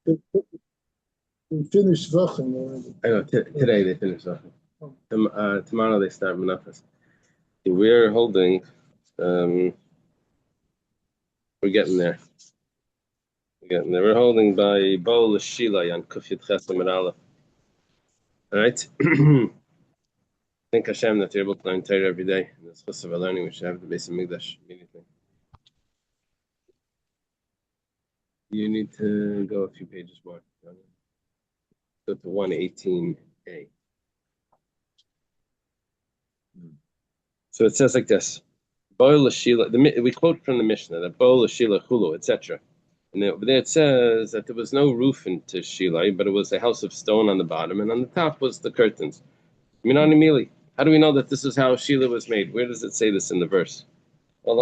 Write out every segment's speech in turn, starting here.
We finished Zvachim already. I know, today they finish Zavachim. Oh. Tomorrow they start Menachos. We're holding, we're getting there. We're holding by Bol Shilai on Kufyat Chesam and Aleph. All right? Thank Hashem that you're able to learn Torah every day. And it's chus of learning, we should have the base of Migdash immediately. You need to go a few pages more. Go to 118a. So it says like this: Boil Shila. We quote from the Mishnah that Boil Shila Hulu, etc. And over there it says that there was no roof into Shilai, but it was a house of stone on the bottom, and on the top was the curtains. Minani Mili. How do we know that this is how Shila was made? Where does it say this in the verse? Well,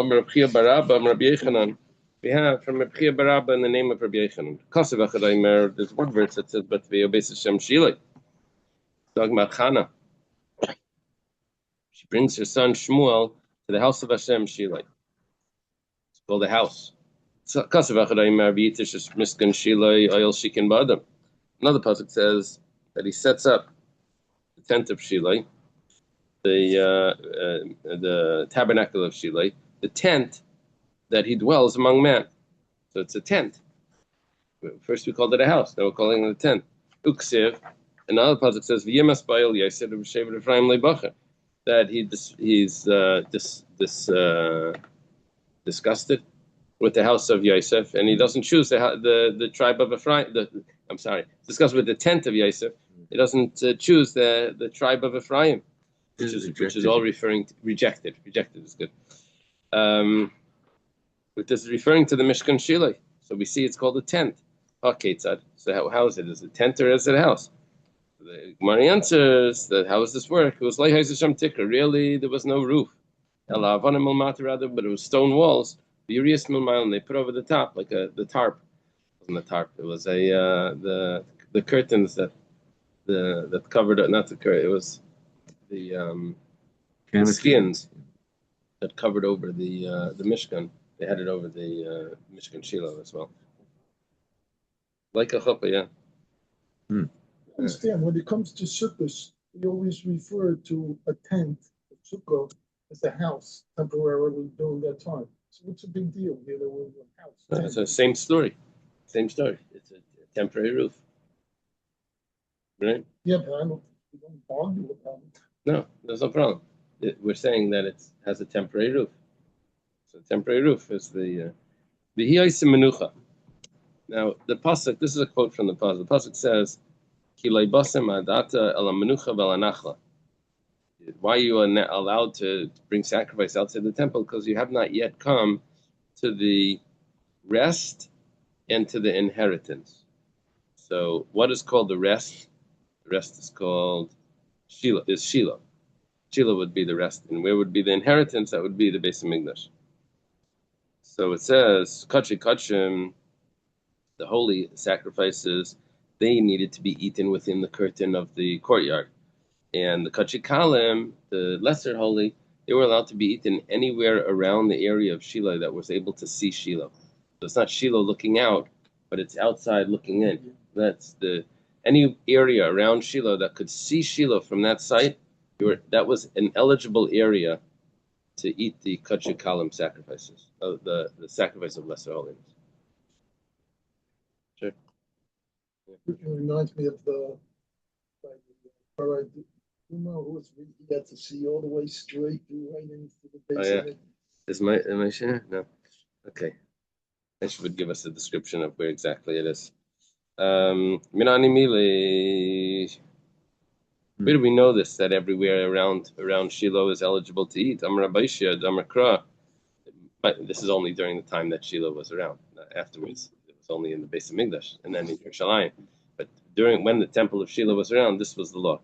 we have from Rabbi Barabba in the name of Rabbi Yechanan. There's one verse that says, "But Ve'obes Hashem Shilai." Talking about Chana. She brings her son Shmuel to the house of Hashem Shilai. It's called a house. Another pasuk says that he sets up the tent of Shilai, the tabernacle of Shilai, the tent that he dwells among men. So it's a tent. First we called it a house, now we're calling it a tent. Uksiv, another pasuk says V'yemas ba'il Yosef v'shevet Ephraim le'bacher, that he's disgusted with the house of Yosef, and he doesn't choose the tribe of Ephraim. Discussed with the tent of Yosef. He doesn't choose the tribe of Ephraim, which is all referring to rejected. Rejected is good. This is referring to the Mishkan Shilai. So we see it's called a tent. Okay, tzad. So how is it? Is it a tent or is it a house? The Gemara answers that how does this work? It was like Hashem Tikra. Really, there was no roof. But it was stone walls. The Urias Milmail, and they put over the top like the tarp. It wasn't a tarp. It was the curtains that covered it. Not the curtain. It was the skins that covered over the Mishkan. They had it over the Mishkan Shiloh as well. Like a chuppah, yeah. I understand, when it comes to sukkahs, we always refer to a tent, a sukkah, as a house temporarily during that time. So what's the big deal here? There was a house. It's the same story. It's a temporary roof. Right? Yeah, but we don't argue about it. No, there's no problem. We're saying that it has a temporary roof. So temporary roof is the menucha. Now the pasuk. This is a quote from the pasuk. The pasuk says, why you are not allowed to bring sacrifice outside the temple? Because you have not yet come to the rest and to the inheritance. So what is called the rest? The rest is called Shiloh. Is Shiloh. Shiloh would be the rest, and where would be the inheritance? That would be the Beis Hamikdash. So it says, Kachim, the holy sacrifices, they needed to be eaten within the curtain of the courtyard. And the Kachikalim, the lesser holy, they were allowed to be eaten anywhere around the area of Shiloh that was able to see Shiloh. So it's not Shiloh looking out, but it's outside looking in. That's any area around Shiloh that could see Shiloh from that site, that was an eligible area to eat the Kachikalim sacrifices, the sacrifice of lesser holiness. Sure. It reminds me of the he got to see all the way straight through right into the base of it. Am I sure? No. Okay. She would give us a description of where exactly it is. Minani Mili. Where do we know this? That everywhere around Shiloh is eligible to eat. Amar Abaishia, Amar Kra. But this is only during the time that Shiloh was around. Afterwards, it was only in the Beis Hamikdash and then in Yerushalayim. But when the temple of Shiloh was around, this was the law.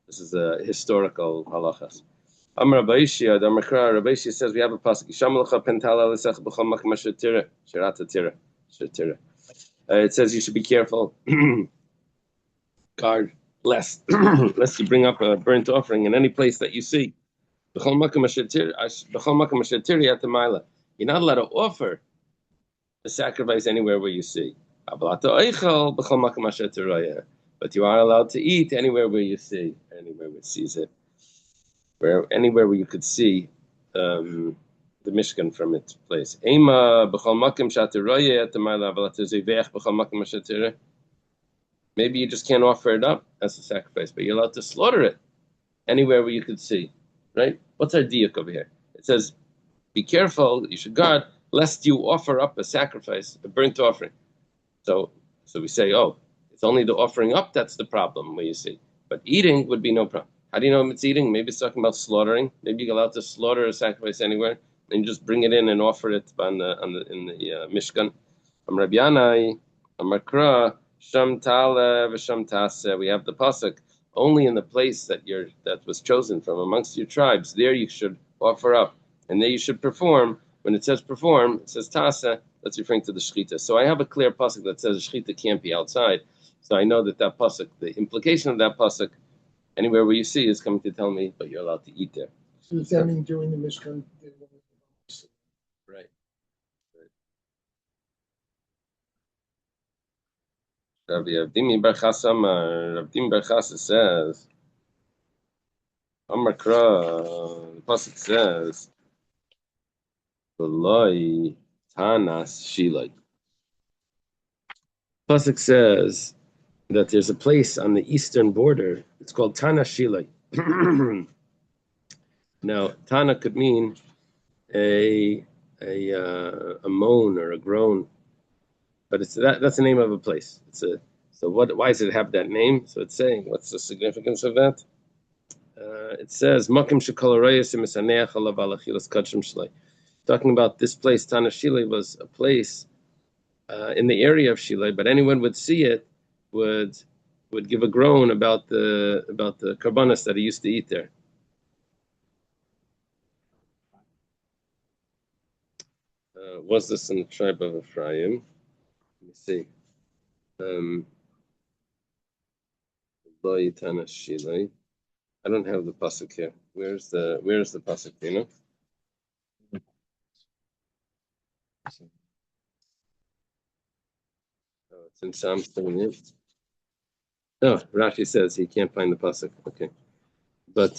This is a historical halachas. Amar Abaishia, Amar Kra. Abaishia says we have a pasuk. It says you should be careful, guard, lest you bring up a burnt offering in any place that you see. You're not allowed to offer a sacrifice anywhere where you see. But you are allowed to eat anywhere where you see, anywhere where it sees it, anywhere where you could see the Mishkan from its place. Maybe you just can't offer it up as a sacrifice, but you're allowed to slaughter it anywhere where you could see, right? What's our diuk over here? It says, be careful, you should guard, lest you offer up a sacrifice, a burnt offering. So we say, oh, it's only the offering up that's the problem, where you see. But eating would be no problem. How do you know if it's eating? Maybe it's talking about slaughtering. Maybe you're allowed to slaughter a sacrifice anywhere, and you just bring it in and offer it in the Mishkan. Rabbi Yanai, Makra, Sham Tale, V'Sham Taseh. We have the pasuk. Only in the place that was chosen from amongst your tribes, there you should offer up, and there you should perform. When it says perform, it says Taseh. That's referring to the shechita. So I have a clear pasuk that says shechita can't be outside. So I know that pasuk, the implication of that pasuk, anywhere where you see, is coming to tell me, but you're allowed to eat there. So does that mean during the Mishkan? Right. Rabbi Avdimi Bar Chasa says, Amar Kra, the pasuk says, V'loi Tanas Shilai. Pasuk says that there's a place on the eastern border. It's called Tana Shilai. Now, Tana could mean a moan or a groan, but that's the name of a place. Why does it have that name? So it's saying, what's the significance of that? It says Makim Shekol Arayos Misaneach Alav Alachilas Kachim Shlai. Talking about this place, Tana Shilai was a place in the area of Shilai, but anyone would see it would give a groan about the karbanos that he used to eat there. Was this in the tribe of Ephraim? Let me see. Tana Shilai. I don't have the pasuk here. Where's the pasuk? Do you know? Oh, it's in Psalm 78. Oh, Rashi says he can't find the pasuk. Okay, but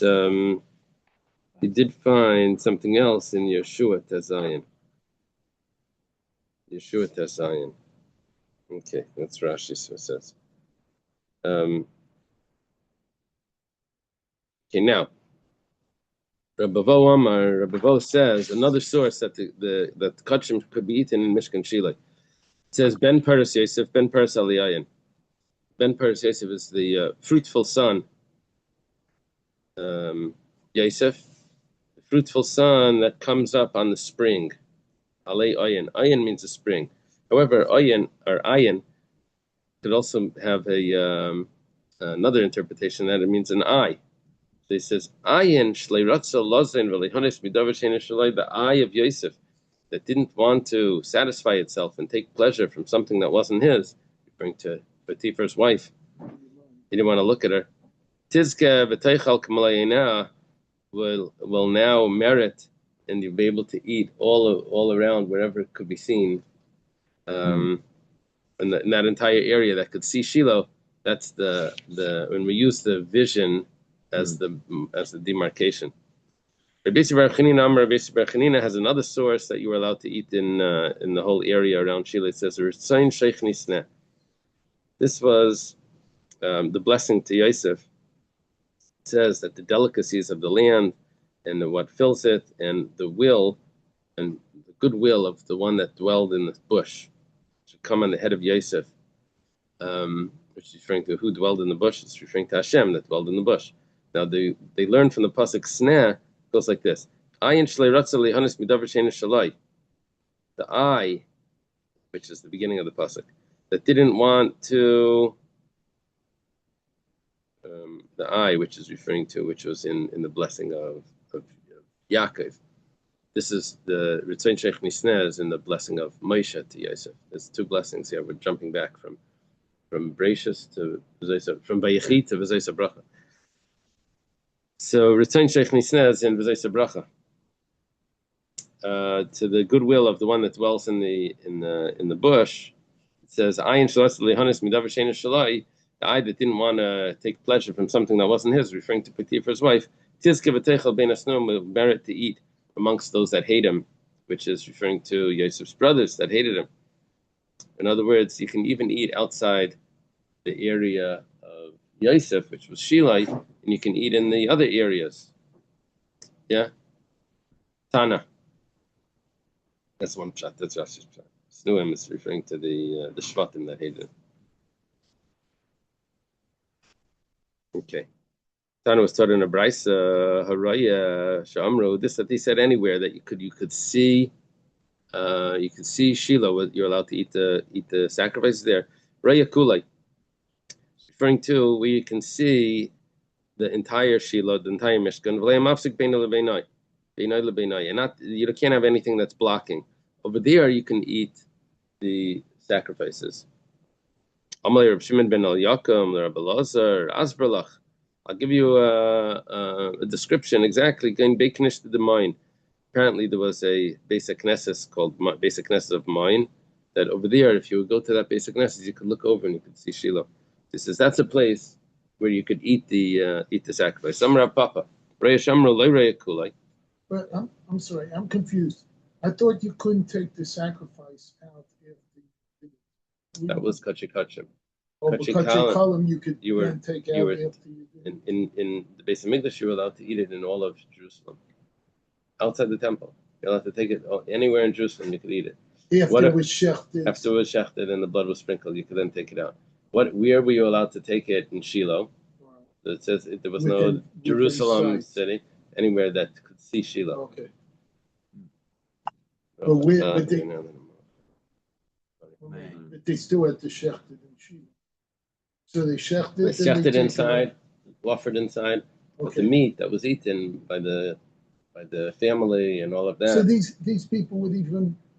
he did find something else in Yeshua Tezayin. Yeshua Tezayin. Okay, that's Rashi says. Okay, now Rabbi Vo says another source that that kachim could be eaten in Mishkan Shilai. It says Ben Paras Yosef, Ben Paras Aliyayin. Ben Paras Yosef is the fruitful son. Yosef, the fruitful son that comes up on the spring. Alei Ayin. Ayin means a spring. However, Ayin or Ayin could also have another interpretation that it means an eye. So he says, Ayin shleiratza lozain v'leihonis midavar sheina shalai, the eye of Yosef that didn't want to satisfy itself and take pleasure from something that wasn't his, referring to Potiphar's wife. He didn't want to look at her. Tizke v'teichal k'malayina will now merit, and you'll be able to eat all around wherever it could be seen. In that entire area that could see Shiloh, that's the when we use the vision as the demarcation. Rabbi Chanina has another source that you were allowed to eat in the whole area around Shiloh. It says this was the blessing to Yosef. It says that the delicacies of the land and what fills it, and the will and the goodwill of the one that dwelled in the bush should come on the head of Yosef, which is referring to who dwelled in the bush. It's referring to Hashem that dwelled in the bush. Now they learn from the pasuk Sneh, goes like this: Ayin shlei ratza leihanis midavar sheina shalai. The eye, which is the beginning of the pasuk, that didn't want to. The eye, which is referring to, which was in the blessing of Yaakov. This is the Ritzain Sheikh Nisnez in the blessing of Moshe to Yosef. There's two blessings here. We're jumping back from Bereshis to from Vayechi to V'zayis Bracha. So Ritzain Sheikh Nisnez in V'zayis Bracha to the goodwill of the one that dwells in the bush. It says, "Ayin shalas lehanis midavar sheina shalai." The eye that didn't want to take pleasure from something that wasn't his, referring to Potiphar's wife, tizke v'teichel bein asnum, will merit to eat amongst those that hate him, which is referring to Yosef's brothers that hated him. In other words, you can even eat outside the area of Yosef, which was Shilai, and you can eat in the other areas. Yeah? Tana. That's one pshat. That's Rashi's pshat. Snuim is referring to the Shvatim that hated him. Okay. Tana was taught in a Brisa, Haraya, Shamro, this that he said anywhere that you could see Shiloh, you're allowed to eat the sacrifices there. Raya Kulai, referring to where you can see the entire Shiloh, the entire Mishkan. And not you can't have anything that's blocking. Over there you can eat the sacrifices. Amalei Reb Shimon ben Al Yaakov, Reb Elazar, Asberlach. I'll give you a description exactly. Going Beiknish to the mine. Apparently, there was a basic Knesset called Basic Knesset of Mine. That over there, if you would go to that basic Knesset, you could look over and you could see Shiloh. He says that's a place where you could eat the sacrifice. Samra Papa, Reya Shamro Lereya Kulai. But I'm sorry, I'm confused. I thought you couldn't take the sacrifice out if that was Kachikachim. Oh, but Kachikalim you could then take out after you did. In the base of English, you were allowed to eat it in all of Jerusalem. Outside the temple. You're allowed to take it anywhere in Jerusalem, you could eat it. After it was shechted. After it was shechted and the blood was sprinkled, you could then take it out. Where were you allowed to take it in Shiloh? Wow. It says there was no Jerusalem city, anywhere that could see Shiloh. Okay. But they still had to shecht it in Shiloh. So they shechted it. They shechted inside, offered inside, but the meat that was eaten by the family and all of that. So these people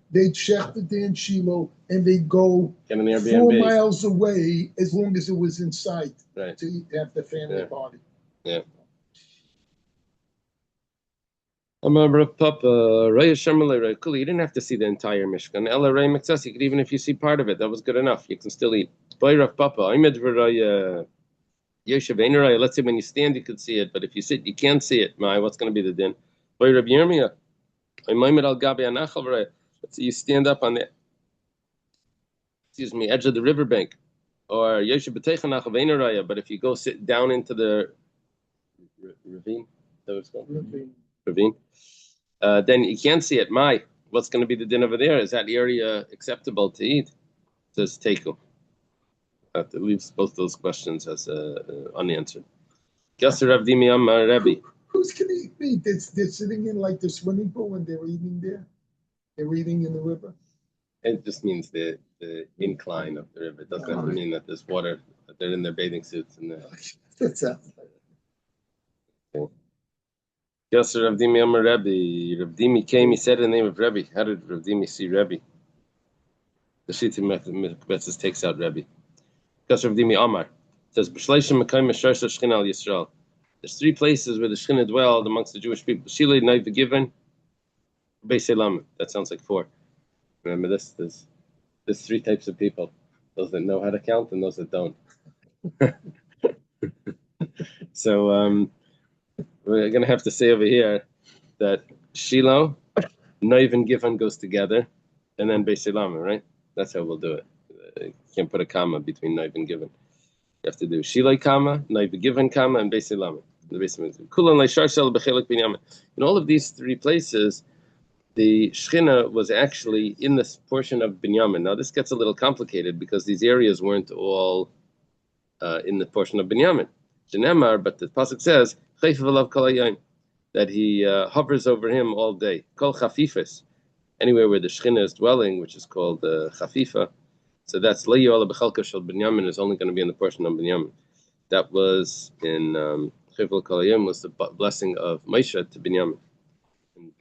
they'd shecht it in Shiloh and they'd go 4 miles away as long as it was in sight to have the family party. Yeah. Papa, you didn't have to see the entire Mishkan. You could even if you see part of it, that was good enough. You can still eat. Papa, let's say when you stand you could see it, but if you sit you can't see it. What's going to be the din? Let's say you stand up on the edge of the riverbank, or but if you go sit down into the ravine, ravine, then you can't see it. What's going to be the din over there? Is that area acceptable to eat? Says Teiku. That leaves both those questions as unanswered. Who's going to eat meat? They're sitting in like the swimming pool when they're eating there. They're eating in the river. It just means the incline of the river. It doesn't have to mean that there's water. That they're in their bathing suits and That's it. Yes, Rav Dimi Amar Rebbe. Rav Dimi came. He said the name of Rebbe. How did Rav Dimi see Rebbe? The Shita Metzes takes out Rebbe. Yes, Rav Dimi Amar says B'shleishim Mekayim Meshar Shechina Al Yisrael. There's 3 places where the Shechina dwelled amongst the Jewish people. Shilei, Nai V'Given, Beis Elam. That sounds like 4. Remember this? There's 3 types of people: those that know how to count and those that don't. So we're going to have to say over here that Shiloh, Noiv and Given goes together, and then Beis Elam, right? That's how we'll do it. You can't put a comma between Noiv and Given. You have to do Shiloh comma, Noiv Given comma, and Beis Elam. In all of these 3 places, the Shechina was actually in this portion of Binyamin. Now this gets a little complicated because these areas weren't all in the portion of Binyamin. But the pasuk says that he hovers over him all day. Kol chafifas, anywhere where the Shechina is dwelling, which is called chafifa. So that's le'yola b'chalka shel Binyamin is only going to be in the portion of Binyamin. That was in Chayv Kolayim was the blessing of Moshe to Binyamin.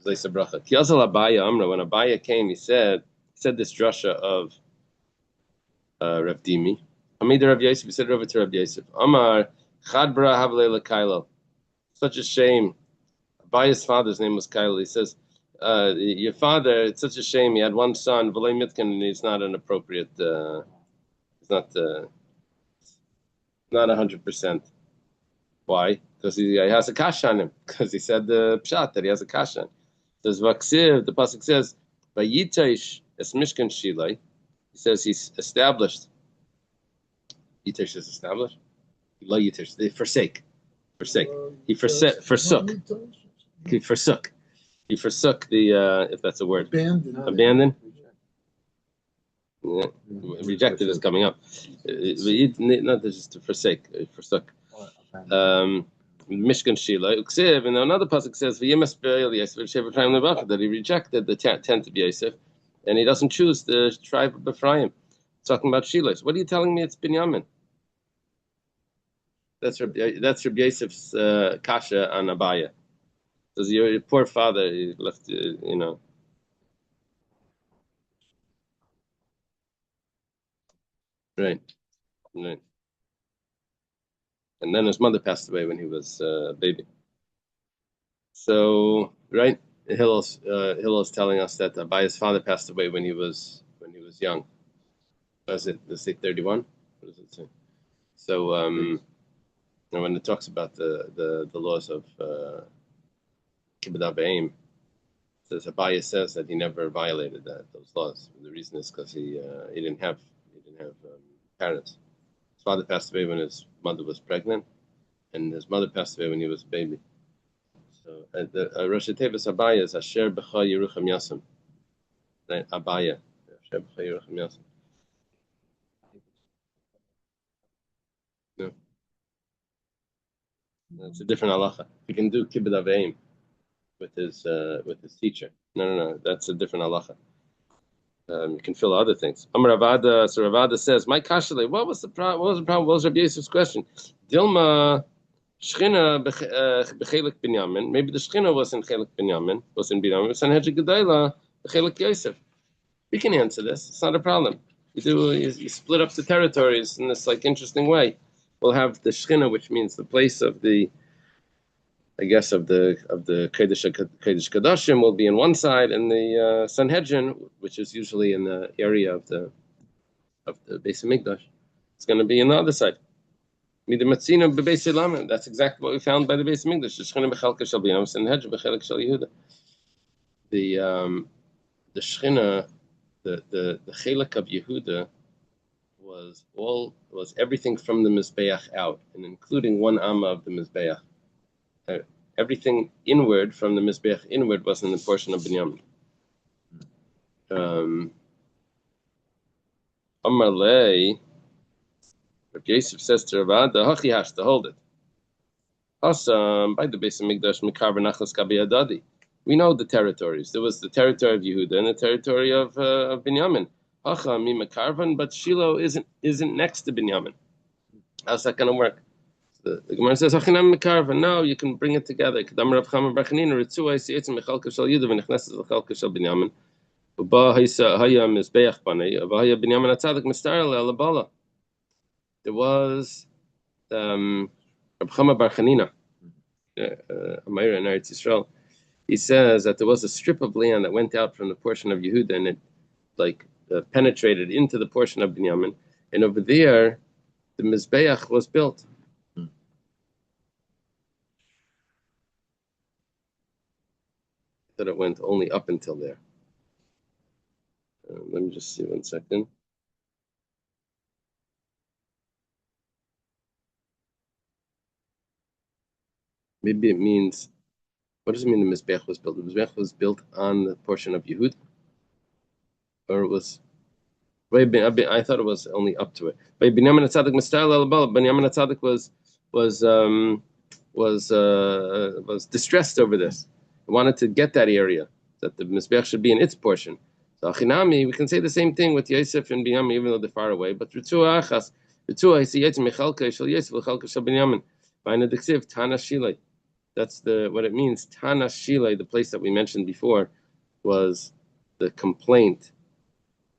When Abaya came, he said this drasha of Rav Dimi. Amida Rav Yosef, he said over to Rav Yosef, Amar Chadbra Havle Kailo. Such a shame. Abaya's father's name was Kailo. He says, your father, it's such a shame. He had one son, V'lei Mitkan, and he's not an appropriate It's not 100%. Why? Because he has a kash on him. Because he said the pshat that he has a kash on. Says Vaksiv, the pasuk says, "Vayitesh es mishkan shilai." He says he's established. Yitesh is established. Lo yitesh. They forsake. He forsook. He forsook. He forsook the if that's a word. Abandon. Yeah. Rejected is coming up. Not just to forsake. Forsook. Mishkan Shila. Uksiv, and another pasuk says, that he rejected the tent of Yosef, and he doesn't choose the tribe of Ephraim. Talking about Shilas. What are you telling me? It's Binyamin. That's Rabbi Yosef's kasha on Abaya. Because your poor father, he left, Right. Right. And then his mother passed away when he was a baby. So, right, Hillel's telling us that Abaya's father passed away when he was young. Was it? Does it say 31? What does it say? So, when it talks about the laws of Kibbud Avim, says Abaya says that he never violated those laws. The reason is because he didn't have parents. His father passed away when his mother was pregnant, and his mother passed away when he was a baby. So the Rosh Tevis Abaya is Asher B'cha Yerucham Yasam. Right, Abaya. Asher B'cha Yerucham Yasam. No. That's a different halacha. He can do Kibbud Avim with his teacher. No. That's a different halacha. You can fill other things. So Ravada says, "My kashale, what was the problem? What was Rabbi Yosef's question? Dilma Shchina b'chelik Binyamin. Maybe the Shchina was in chelik Binyamin, was in Binyamin. Sanhedrin Gedayla b'chelik Yosef. We can answer this. It's not a problem. You split up the territories in this interesting way. We'll have the Shchina, which means the place of the Kodesh Kodashim will be in one side, and the Sanhedrin, which is usually in the area of the Beis Hamikdash, it's going to be on the other side. That's exactly what we found by the Beis Hamikdash. The Shechina, the Chelek of Yehuda was everything from the Mizbeach out, and including one Amma of the Mizbeach. Everything inward from the Mizbeach inward was in the portion of Binyamin. Amar Lei, Rabbi Yosef says to Ravada, Hachi has to hold it. Awesome, by the Beis Hamikdash, Mikar v'Nachlas Gabi Adadi. We know the territories. There was the territory of Yehuda and the territory of Binyamin. Hacha mi Mekarvan, but Shiloh isn't next to Binyamin. How's that going to work? The Gemara says, no, you can bring it together. There was Reb Chama Bar Chanina, Amayra in Eretz Yisrael. He says that there was a strip of land that went out from the portion of Yehuda, and it penetrated into the portion of Binyamin, and over there the Mizbeach was built. That it went only up until there. Let me just see 1 second. Maybe it means, what does it mean the Mizbeach was built? The Mizbeach was built on the portion of Yehud? Or it was, I thought it was only up to it. But Binyamin HaTzadik Binyamin HaTzadik was distressed over this. He wanted to get that area, that the Mizbeach should be in its portion. So Achinami, we can say the same thing with Yosef and Binyamin, even though they're far away. But Ritzua Achas, Ritzua Hisi Mechalka Shel Yosef L'Chalka Shel Binyamin. B'Aina Diksiv Tana Shilei. That's what it means. Tana Shilei, the place that we mentioned before, was the complaint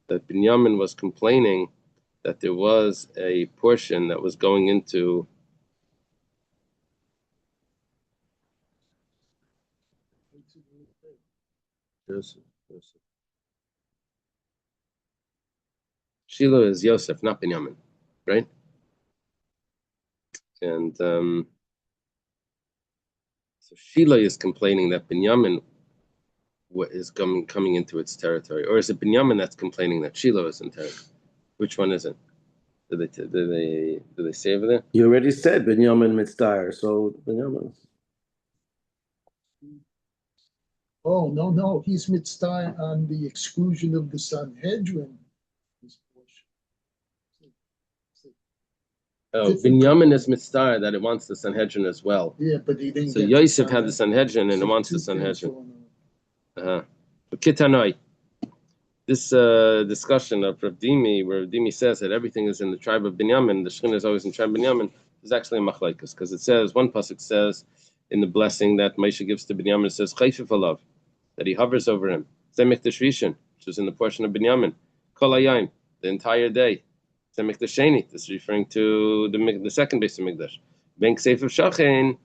that Binyamin was complaining that there was a portion that was going into Shiloh is Yosef, not Binyamin, right? And so Shiloh is complaining that Binyamin is coming into its territory, or is it Binyamin that's complaining that Shiloh is in territory? Which one is it? Do they say over there? You already said Binyamin Mitzdayer, so Binyamin. Oh, no, he's mitzvah on the exclusion of the Sanhedrin. Oh, Binyamin is mitzvah that it wants the Sanhedrin as well. Yeah, but he didn't. So Yosef had the Sanhedrin and it wants the Sanhedrin. Kitanoi. This discussion of Rav Dimi, where Rav Dimi says that everything is in the tribe of Binyamin, the Shekhinah is always in the tribe of Binyamin, is actually a machlekes, because it says, one pasuk says in the blessing that Moshe gives to Binyamin, it says chayfif alav, that he hovers over him. Zemich Rishon, which is in the portion of Binyamin, kol hayayim, the entire day. Zemich Sheni, this is referring to the second base of Mikdash. Ben Ksef of Shachin,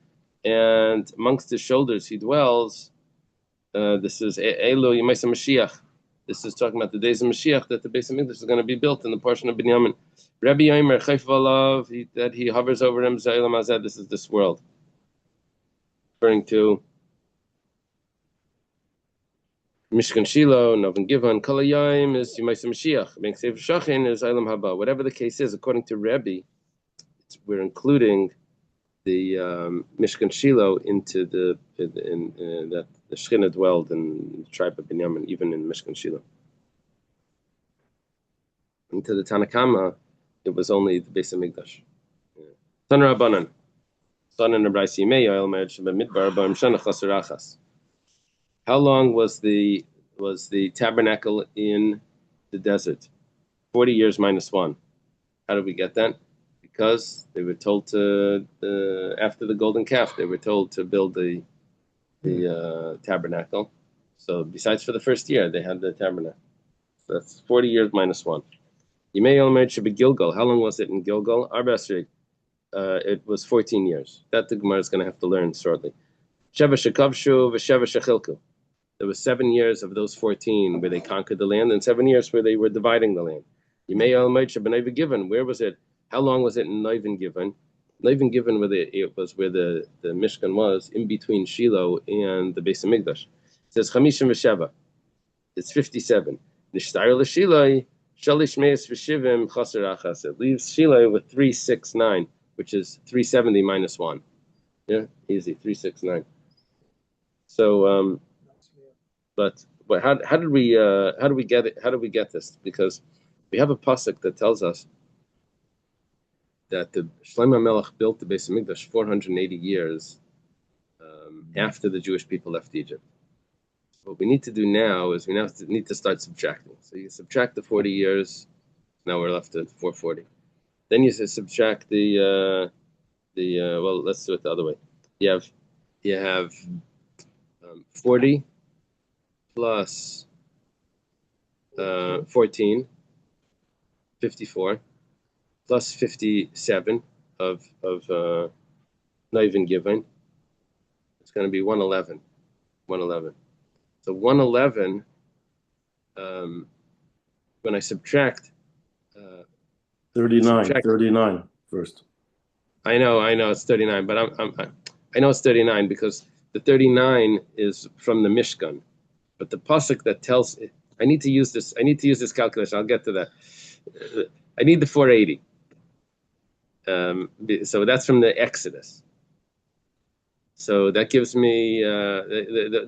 and amongst his shoulders he dwells. This is Elu Yemaisa Mashiach. This is talking about the days of Mashiach, that the base of Mikdash is going to be built in the portion of Binyamin. Rabbi Yomer Chayf Alav, that he hovers over him. Zaylam Azad, this is this world. Referring to Mishkan Shiloh, Novin Givon, Kol Hayayim is Yemaisa Mashiach. Ben Ksef Shachin is Zaylam Haba. Whatever the case is, according to Rabbi, we're including the Mishkan Shiloh into that the Shekhinah dwelled in the tribe of Binyamin, even in Mishkan Shiloh. Into the Tanakama, it was only the base of Mikdash. Tan Rabbanan, Tan and Rabbi Simei Yoel Me'ed Shebamidbar Ba'im Shana Chaser Achas. How long was the tabernacle in the desert? 40 years minus 1. How did we get that? Because they were told to after the golden calf, they were told to build the tabernacle. So besides for the first year, they had the tabernacle. So that's 40 years minus 1. Yimei Yom should be Gilgal. How long was it in Gilgal? Arbasri. It was 14 years. That the Gemara is going to have to learn shortly. Sheva Shekavshu v'Sheva Shechilku. There was 7 years of those 14 where they conquered the land, and 7 years where they were dividing the land. Yimei Yom should be given. Where was it? How long was it in Noivin Given? Noivin Given, it was where the Mishkan was, in between Shiloh and the base of Mikdash. It says Chamishim v'Sheva. It's 57. Nishtayr l'Shiloh, Shalish Meis v'Shivim Chaser Achas. It leaves Shiloh with 369, which is 370 minus 1. Yeah, easy, 369. So, but how did we get it? How did we get this? Because we have a pasuk that tells us that the Shlomo Melech built the Beis Hamikdash 480 years after the Jewish people left Egypt. What we need to do now is we now need to start subtracting. So you subtract the 40 years, now we're left at 440. Then you subtract well, let's do it the other way. You have 40 plus 14, 54. Plus 57 of Noivin Given. It's going to be 111. 111. So 111. When I subtract 39 first. I know it's 39, but I know it's 39 because the 39 is from the Mishkan, but the pasuk that tells it, I need to use this calculation. I'll get to that. I need the 480. So that's from the Exodus. So that gives me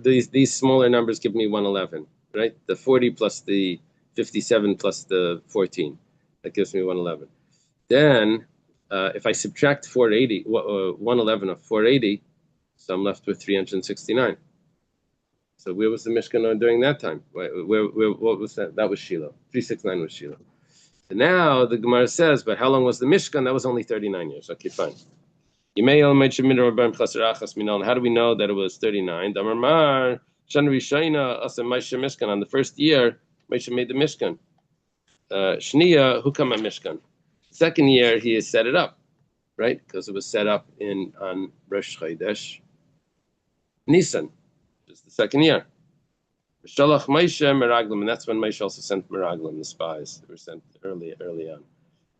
these smaller numbers give me 111, right? The 40 plus the 57 plus the 14, that gives me 111. Then if I subtract 111 of 480, so I'm left with 369. So where was the Mishkan during that time? Where what was that? That was Shiloh. 369 was Shiloh. So now the Gemara says, but how long was the Mishkan? That was only 39 years. Okay, fine. How do we know that it was 39? On the first year, Moshe made the Mishkan. Shniya, Hukama Mishkan. Second year, he has set it up, right? Because it was set up on Rosh Chodesh Nisan, which is the second year. Shalach Moshe Meraglim, and that's when Moshe also sent Meraglim, the spies. They were sent early on.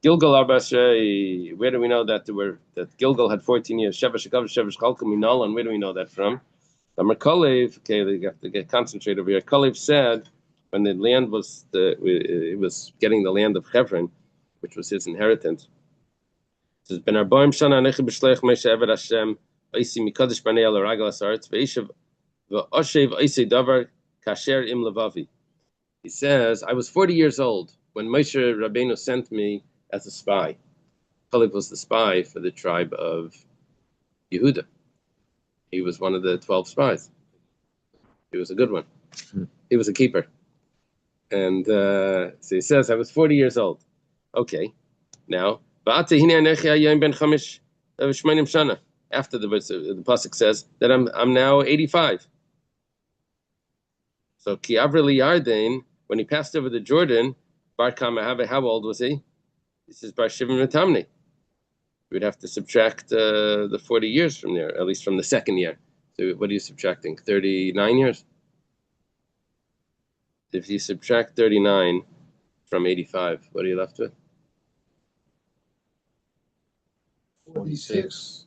Gilgal Arba Shrei, where do we know that Gilgal had 14 years? Shevesh Shekav, Shevesh Chalkum Minal, and where do we know that from? Amar Kalev, okay, they have to get concentrated over here. Kalev said, when the land was, it was getting the land of Hebron, which was his inheritance. It says, Ben Arbaim Shana Anechi B'Shleich Moshe Eved Hashem, Oisi Mikadosh Barnei El Ragal Asaretz, Ve'ishav Ve'oshev Oisi Davar Kasher Im Levavi. He says, I was 40 years old when Moshe Rabbeinu sent me as a spy. Kalev was the spy for the tribe of Yehuda. He was one of the 12 spies. He was a good one. He was a keeper. And so he says, I was 40 years old. Okay. Now, after the pasuk says that I'm now 85. So Ki Avrili Yarden, when he passed over the Jordan, Bar Kama, how old was he? He says Bar Shivim V'Tamni. We'd have to subtract the 40 years from there, at least from the second year. So what are you subtracting? 39 years? If you subtract 39 from 85, what are you left with? 46.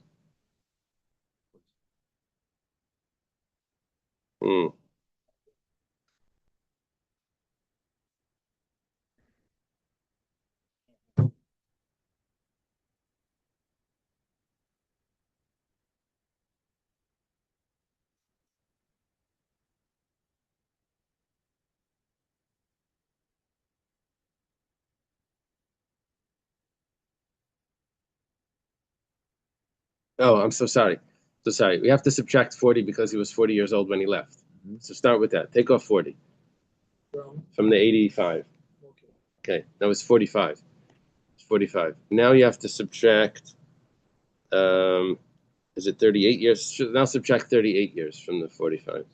Oh, I'm so sorry. So sorry. We have to subtract 40 because he was 40 years old when he left. So start with that. Take off 40 from the 85. Okay, that was 45. It's 45. Now you have to subtract, is it 38 years? Now subtract 38 years from the 45.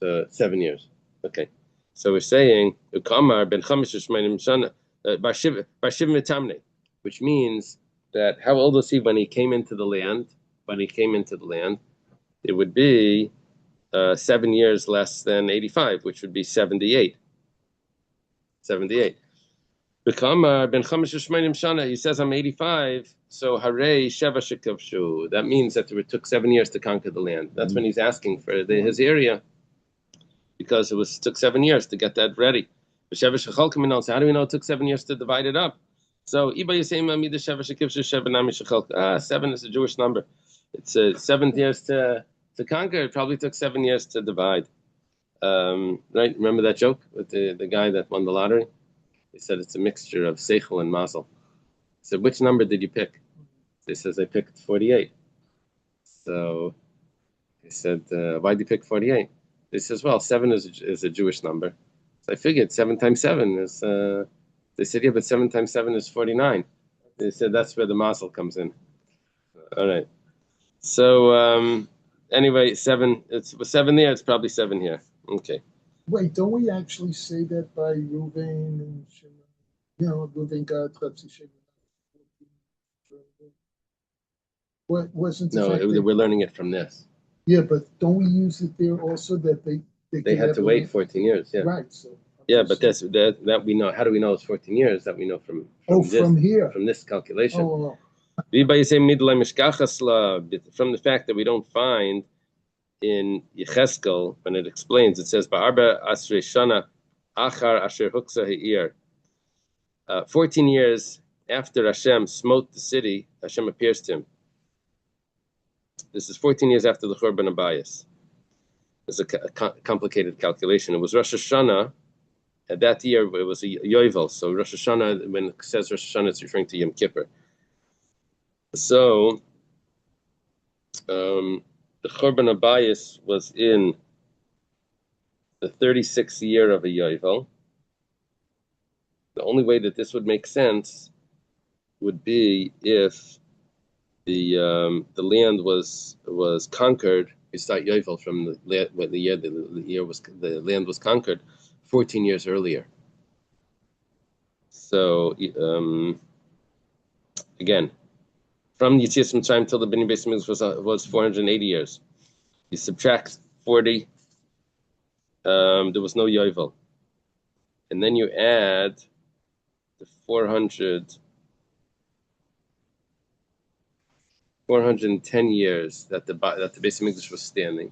So 7 years. Okay. So we're saying, Ukamar ben Chamish Shmeinim Shana, Barshivim V'Tamne, which means that how old was he when he came into the land? When he came into the land, it would be 7 years less than 85, which would be 78. 78. B'kamar ben Chamish Shmeinim Shana, he says I'm 85, so Harei Sheva Shekavshu. That means that it took 7 years to conquer the land. That's when he's asking for his area, because it took 7 years to get that ready. So how do we know it took 7 years to divide it up? So 7 is a Jewish number. It's 7 years to conquer. It probably took 7 years to divide. Right? Remember that joke with the guy that won the lottery? He said it's a mixture of seichel and mazel. He said, which number did you pick? He says, I picked 48. So he said, why did you pick 48? He says, well, 7 is a Jewish number. So I figured 7 times 7 is... They said, yeah, but 7 times 7 is 49. They said, that's where the mazel comes in. All right. So, anyway, 7, it's 7 there, it's probably 7 here. Okay. Wait, don't we actually say that by Reuven and Shimon? You know, Reuven got Shimon. What wasn't No, we're learning it from this. Yeah, but don't we use it there also that they had to wait 14 years, yeah. Right, so... Yeah, but that we know. How do we know it's 14 years? That we know from here, from this calculation. Oh. From the fact that we don't find in Yecheskel when it explains, it says Ba'arba Asrei Shana Achar Asher Huksa He'ir. 14 years after Hashem smote the city, Hashem appears to him. This is 14 years after the Churban Abayis. It's a complicated calculation. It was Rosh Hashanah. That year it was a Yovel, so Rosh Hashanah, when it says Rosh Hashanah, it's referring to Yom Kippur. So the Churban Abayis was in the 36th year of a Yovel. The only way that this would make sense would be if the land was conquered. You start Yovel from the land was conquered 14 years earlier. So again, from Yetzias Mitzrayim till the Bnei Beis Hamikdash was 480 years. You subtract 40. There was no yovel, and then you add the 410 years that the Beis Hamikdash was standing.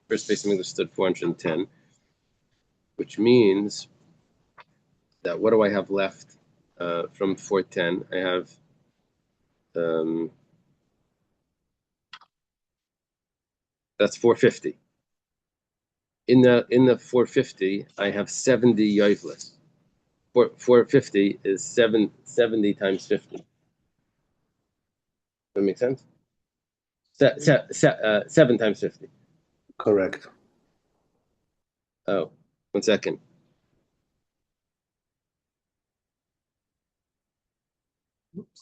First Beis Hamikdash stood 410, which means that what do I have left from 410? I have that's 450. In the 450, I have 70 yovelis. 450 is 70 times 50. Does that make sense? 7 times 50. Correct. Oh, 1 second.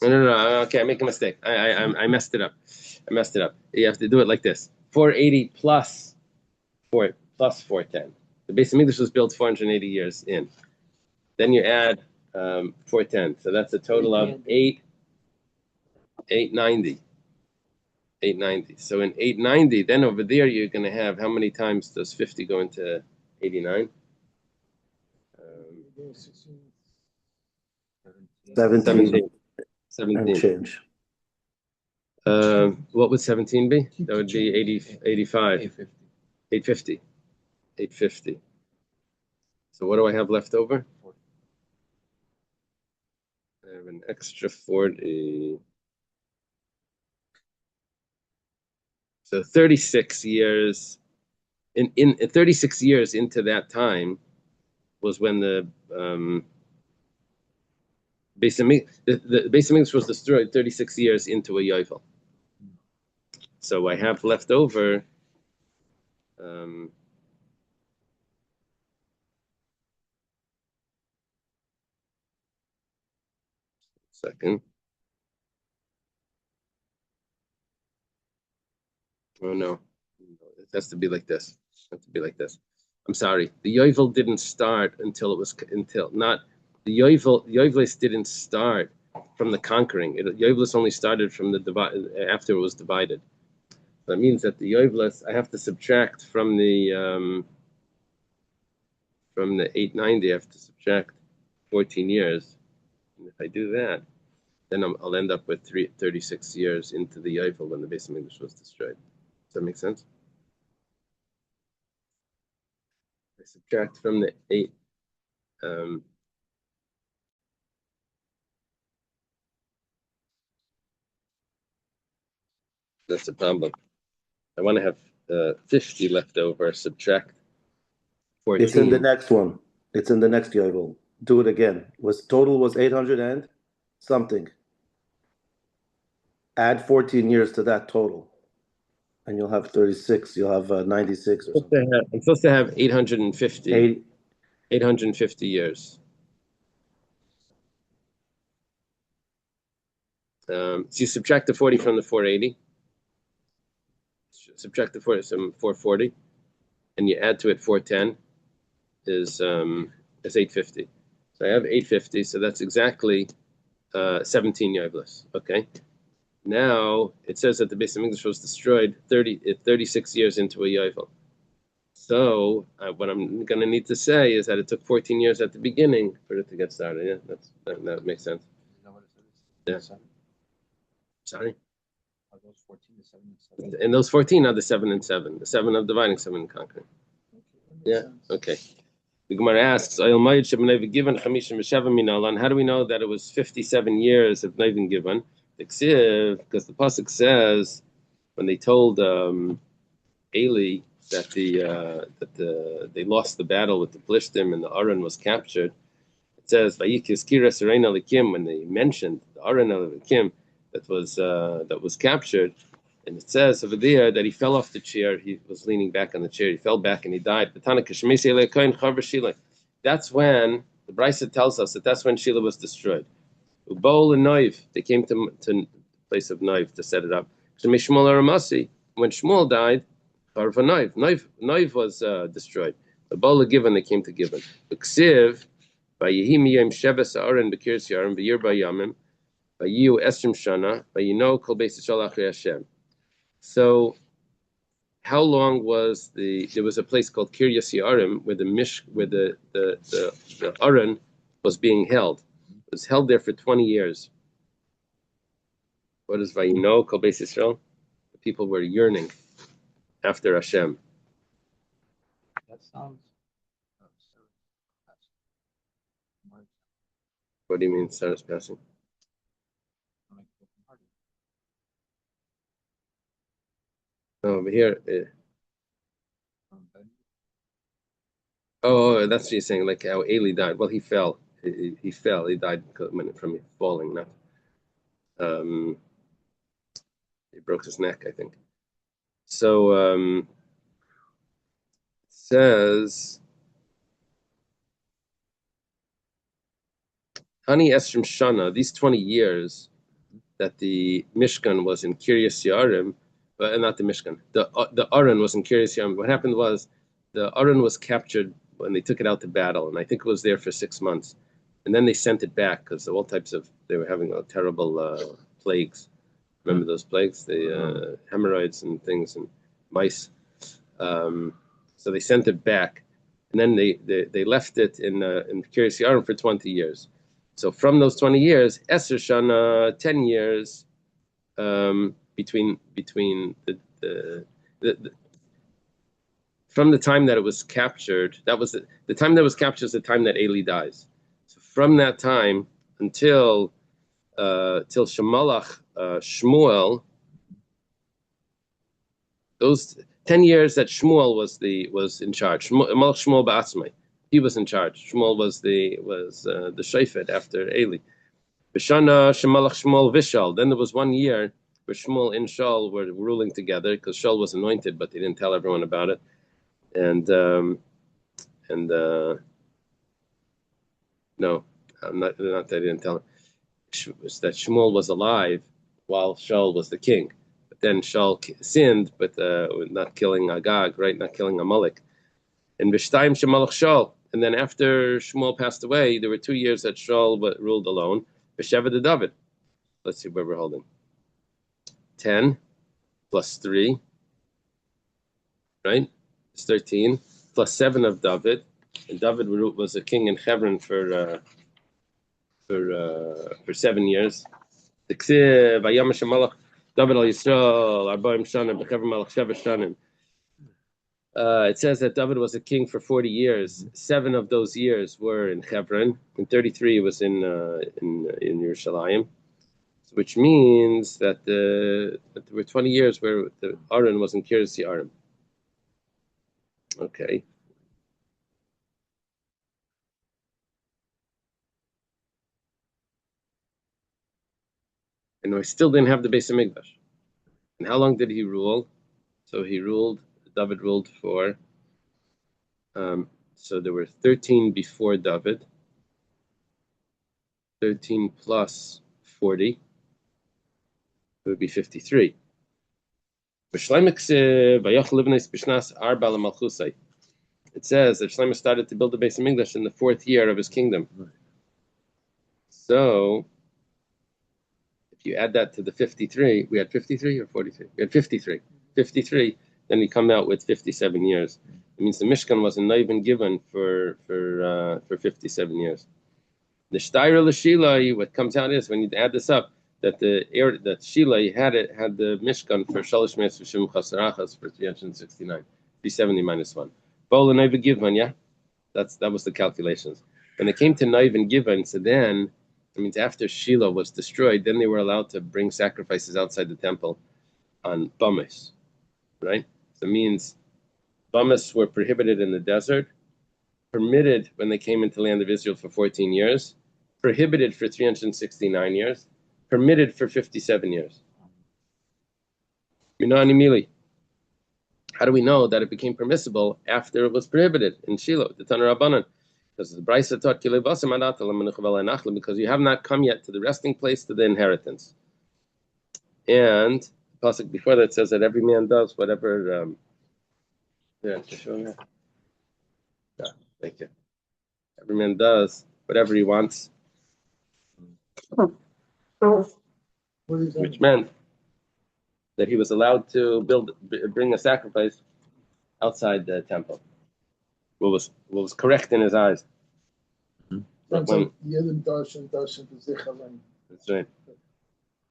No. Okay, I make a mistake. I messed it up. You have to do it like this: 480 plus 410. The Beis Hamikdash was built 480 years in. Then you add 410, so that's a total of 890. 890. So in 890, then over there you're going to have how many times does 50 go into 89? 17 and 17. change. What would 17 be? That would be 85. 850. 850. So what do I have left over? I have an extra 40. So 36 years. In 36 years into that time was when the Beis Hamikdash was destroyed 36 years into a yovel. So I have left over second. Oh no, it has to be like this. It has to be like this. I'm sorry. The yovel didn't start until not the yovelis didn't start from the conquering. Yovelis only started from the after it was divided. That means that the yovelis I have to subtract from the 890. I have to subtract 14 years, and if I do that, then I'll end up with 36 years into the yovel when the Beis Hamikdash was destroyed. Does that make sense? I subtract from the 8. That's a problem. I want to have 50 left over. Subtract 14. It's in the next one. It's in the next yovel. Do it again. Total was 800 and something. Add 14 years to that total, and you'll have 36. You'll have 96 or something. I'm supposed to have 850. 850 years. So you subtract the 40 from the 480. Subtract the 40 from 440, and you add to it 410 is 850. So I have 850. So that's exactly 17 yovelis. Okay. Now it says that the Beis Hamikdash was destroyed 36 years into a yovel. So what I'm going to need to say is that it took 14 years at the beginning for it to get started. Yeah, that makes sense. Yeah. Sorry. Are those 14 to 7 and 7? And those 14 are the 7 and 7. The 7 of dividing, 7 and conquering. Yeah. Okay. The Gemara asks, how do we know that it was 57 years of Neivin given? Because the pasuk says when they told Eli that they lost the battle with the Plishtim and the Aron was captured, it says when they mentioned the Aron Elikim that was captured, and it says over there that he fell off the chair. He was leaning back on the chair. He fell back and he died. That's when the Brisa tells us that's when Sheila was destroyed. Ubol and Noiv, they came to the place of Noiv to set it up. When Shmuel died, Noiv was destroyed. Ubol Given, they came to Given. Uksiv, Vayihim Yom Sheves Aaron Bekirs Yarim Vayir Bayamim Vayiu Esrim Shana Vayino Kol Beis Yisrael Achri Hashem. So how long was there was a place called Kiryas Yearim where the Aron was being held. It was held there for 20 years. What is Vayino Kol Beis Yisrael? The people were yearning after Hashem. That sounds. What do you mean, Sarah's passing? Oh, over here. Oh, that's what you're saying, like how Eli died. Well, he fell. He fell. He died from falling, not. He broke his neck, I think. So it says, Hani Esrim Shana, these 20 years that the Mishkan was in Kiryas Yearim, but not the Mishkan, the Aron was in Kiryas Yearim. What happened was the Aron was captured when they took it out to battle, and I think it was there for 6 months. And then they sent it back because all types of, they were having terrible plagues. Remember those plagues? The hemorrhoids and things and mice. So they sent it back, and then they left it in Kiryas Yearim for 20 years. So from those 20 years, Eser Shana, 10 years between the from the time that it was captured. That was the time that was captured is the time that Eli dies. So from that time until till Shemalach Shmuel, those 10 years that Shmuel was in charge. Malach Shmuel Ba'atzmai, he was in charge. Shmuel was the Shofet after Eli. B'shana Shemalach Shmuel Vishal. Then there was 1 year where Shmuel and Shaul were ruling together because Shaul was anointed, but they didn't tell everyone about it. And no, not that they didn't tell him. That Shmuel was alive while Shaul was the king. But then Shaul sinned, but not killing Agag, right? Not killing Amalek. And B'shtayim Shemalach Shaul. And then after Shmuel passed away, there were 2 years that Shaul ruled alone. B'sheva de David. Let's see where we're holding. 10 plus 3, right? It's 13 plus 7 of David. And David was a king in Hebron for 7 years. David al Yisrael, Arba'im Shanim, B'Chevron Malach Sheva Shanim. It says that David was a king for 40 years. 7 of those years were in Hebron, and 33 was in Yerushalayim, which means that there were 20 years where the Aron was in Kiryas Yearim. Okay. And I still didn't have the Beis Hamikdash. And how long did he rule? So David ruled for, so there were 13 before David, 13 plus 40, it would be 53. It says that Shlomo started to build the Beis Hamikdash in the 4th year of his kingdom. So, if you add that to the 53, we had 53 or 43? We had 53. 53, then we come out with 57 years. It means the Mishkan wasn't even given for 57 years. The Shtaira L'Shila, what comes out is when you add this up, that that Shila had the Mishkan for Shalosh Me'as V'Shim Chasarachas for 369, 370 minus 1. Bola Naiva Givon, yeah, that was the calculations. When it came to Naiv and Givon, so then it means after Shiloh was destroyed, then they were allowed to bring sacrifices outside the temple on Bamis, right? So it means Bamis were prohibited in the desert, permitted when they came into the land of Israel for 14 years, prohibited for 369 years, permitted for 57 years. How do we know that it became permissible after it was prohibited in Shiloh, the Tanur Rabbanan? Because the Brisa taught because you have not come yet to the resting place, to the inheritance. And the pasuk before that says that every man does whatever. Thank you. Every man does whatever he wants. What is that? Which meant that he was allowed to bring a sacrifice outside the temple. What was correct in his eyes. Sounds like Yedim Darshan B'Zichalein. That's right.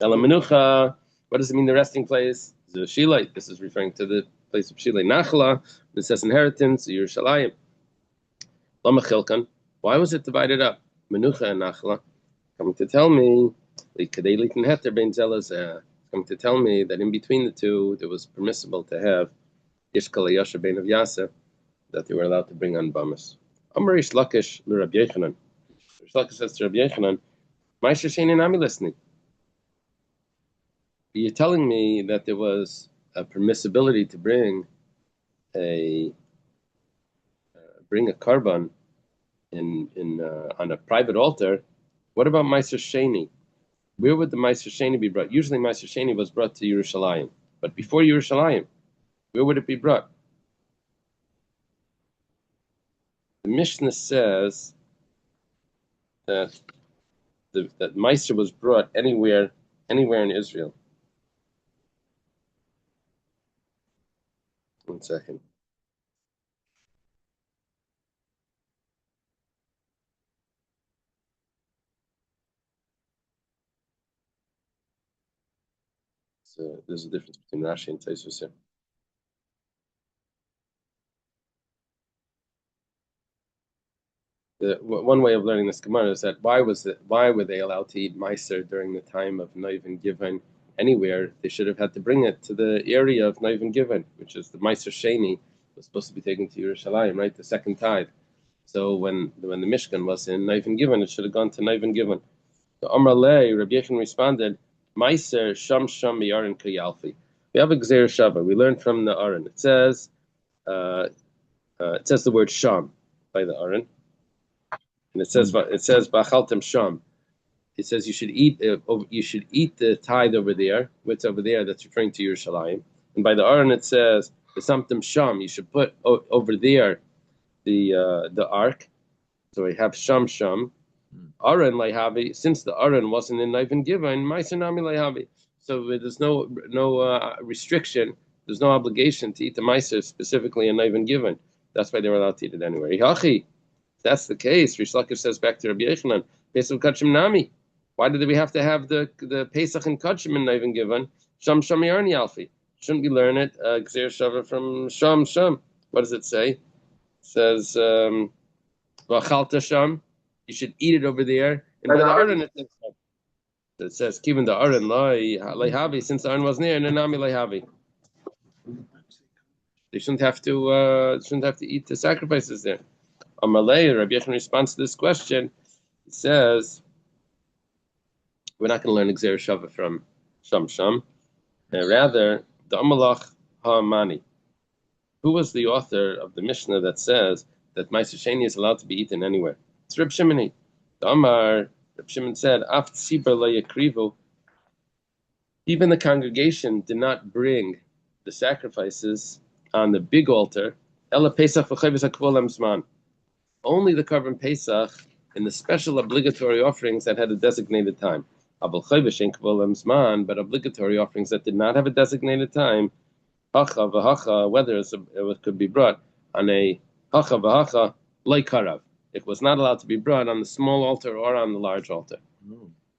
Ela Menucha, what does it mean, the resting place? The Shilai. This is referring to the place of Shilai. Nachla, this says inheritance, Yerushalayim. Lama Chilkan. Why was it divided up? Menucha and Nachla. Coming to tell me, coming to tell me that in between the two, it was permissible to have Ishkal Yasha Ben of Yaseh, that they were allowed to bring on Bamas. Amar Rish Lakish Rabbi Yechanan. Rish Lakish says to Rabbi Yechanan, Ma'aser Sheni Nami listening. You're telling me that there was a permissibility to bring a karban on a private altar. What about Ma'aser Sheni? Where would the Ma'aser Sheni be brought? Usually Ma'aser Sheni was brought to Yerushalayim, but before Yerushalayim, where would it be brought? The Mishnah says that that Ma'aser was brought anywhere in Israel. One second. So there's a difference between Rashi and Tosfos here. One way of learning this Gemara is that why were they allowed to eat Meiser during the time of Noiv and Givon anywhere? They should have had to bring it to the area of Noiv and Givon, which is the Meiser Sheni was supposed to be taken to Yerushalayim, right? The second tithe. So when the Mishkan was in Noiv and Givon, it should have gone to Noiv and Givon. So Amar Lei, Rabbi Yechon responded, Meiser Sham Miyarin Kayalfi. We have a Gzeir Shava. We learned from the Aron. It says the word Sham by the Aron. And it says Bachaltem Sham. It says you should eat the tithe over there. What's over there? That's referring to Yerushalayim. And by the Aron it says Besamtem Sham. You should put over there the ark. So we have Sham. Aron Leihavi. Since the Aron wasn't in Noiv and Givon, Ma'aser Nami Leihavi. So there's no restriction. There's no obligation to eat the Ma'aser specifically in Noiv and Givon. That's why they were allowed to eat it anywhere. Yachi. That's the case. Rish Lakish says back to Rabbi Yechanan, Pesach Kachim Nami. Why did we have to have the Pesach and Kachim in Noiv and Givon? Sham Yarni Alfi. Shouldn't we learn it? Gzeir Shava from Sham. What does it say? It says V'achalta Sham. You should eat it over there. And by the Aron it says Kivan the Aron Leihavi. Since the Aron wasn't there, Nami Leihavi. They shouldn't have to eat the sacrifices there. Amalei, Rabbi Yechon responds to this question. He says, we're not going to learn Gzeir Shava from Sham. Rather, the Amalach Ha'amani. Who was the author of the Mishnah that says that Ma'aser Sheni is allowed to be eaten anywhere? It's Reb Shimoni. The Amar, Reb Shimon said, Af Tzibur Lo Yakrivu. Even the congregation did not bring the sacrifices on the big altar. Ela Pesach v'Chovos HaKvolam Zman. Only the Karban Pesach and the special obligatory offerings that had a designated time. Abel Chovos Shein Kvolam Zman, but obligatory offerings that did not have a designated time, Hacha v'Hacha, whether it could be brought on a Hacha v'Hacha Leikarav. It was not allowed to be brought on the small altar or on the large altar.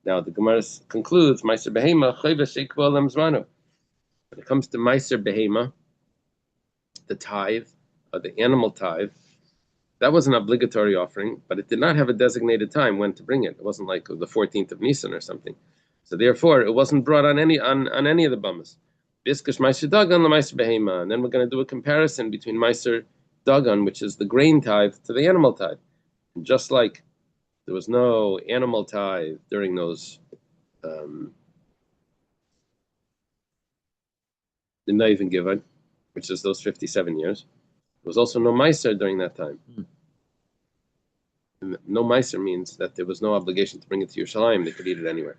Now the Gemara concludes, Ma'aser Behema Chovos Shein Kvolam Zmanu. When it comes to Ma'aser Behema, the tithe, or the animal tithe, that was an obligatory offering, but it did not have a designated time when to bring it. It wasn't like the 14th of Nisan or something. So therefore, it wasn't brought on any of the Bamas. Biskish Ma'aser Dagan la Ma'aser Behema. And then we're going to do a comparison between Ma'aser Dagan, which is the grain tithe, to the animal tithe. And just like there was no animal tithe during those the Noiv and Givon, which is those 57 years. There was also no Ma'aser during that time. And no Ma'aser means that there was no obligation to bring it to Yerushalayim. They could eat it anywhere.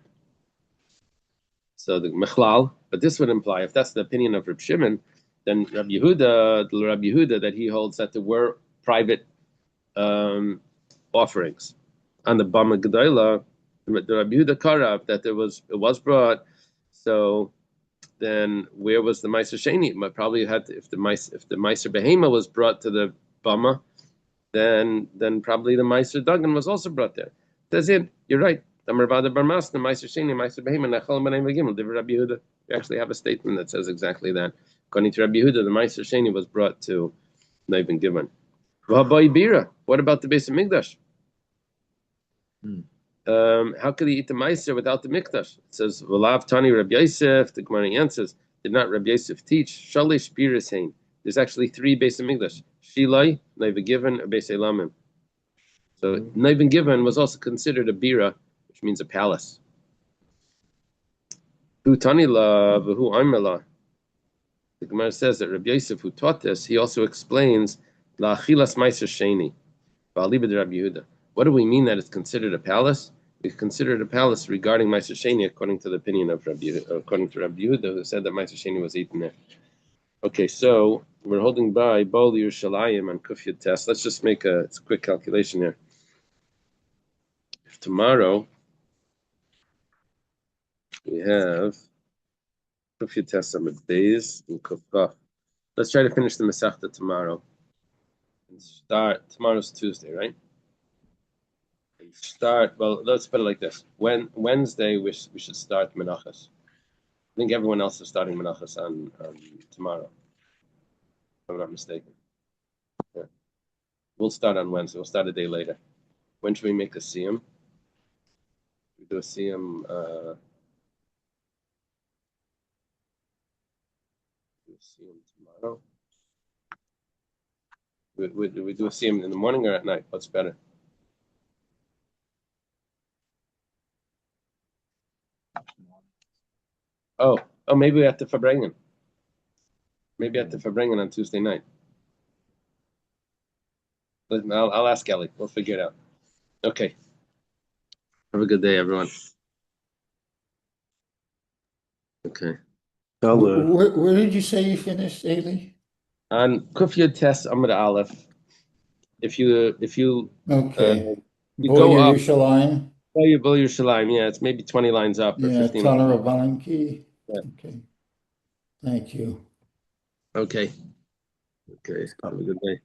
So the Mechlal, but this would imply, if that's the opinion of Reb Shimon, then Rabbi Yehuda, that he holds that there were private offerings. On the Bama Gedola, the Rabbi Yehuda Karav, that it was brought. So then where was the Meiser Sheni? But probably had to, if the Meiser Behema was brought to the Bama, then probably the Meiser Dagan was also brought there. That's it. You're right. We actually have a statement that says exactly that. According to Rabbi Yehuda, the Meiser Sheni was brought to Neiven Given. What about the base of Mikdash? How could he eat the Meiser without the Mikdash? It says, V'lav Tani Rabbi Yosef, the Gemara answers, did not Rabbi Yosef teach? Shalish Biris Hain. There's actually 3 base of Mikdash. Shilai, Neiven Given, or Beis Elamim. So Neiven Given was also considered a bira, which means a palace. Hu Tani La, V'hu Aimela. The Gemara says that Rabbi Yosef, who taught this, he also explains La Achilas Meiser Sheni, Ba'alibad Rabbi Yehuda. What do we mean that it's considered a palace? We consider it a palace regarding Meiser Sheni, according to the opinion of Rabbi Yehuda, who said that Meiser Sheni was eaten there. Okay, so we're holding by Bol Yerushalayim and Kufyat Test. Let's just make a quick calculation here. If tomorrow we have Kufyat Test on the days and Kufah. Let's try to finish the Masechta tomorrow. And start. Tomorrow's Tuesday, right? Well, let's put it like this. Wednesday, we should start Menachas. I think everyone else is starting Menachas on tomorrow, if I'm not mistaken. Yeah. We'll start on Wednesday. We'll start a day later. When should we make a Siyum? We do a Siyum. Tomorrow. We do a Siyum in the morning or at night? What's better? Oh, maybe we have to Fabrengen. Maybe at the Fabrengen on Tuesday night. I'll ask Ellie. We'll figure it out. Okay. Have a good day, everyone. Okay. Where did you say you finished, Ailey? On Kufyad Test Amud Aleph. If you Okay. you go up. Yerushalayim. Bol Yerushalayim. Yeah, it's maybe 20 lines up or 15 lines. Tanner Rabbanim. Yeah. Okay. Thank you. Okay. Have a good day.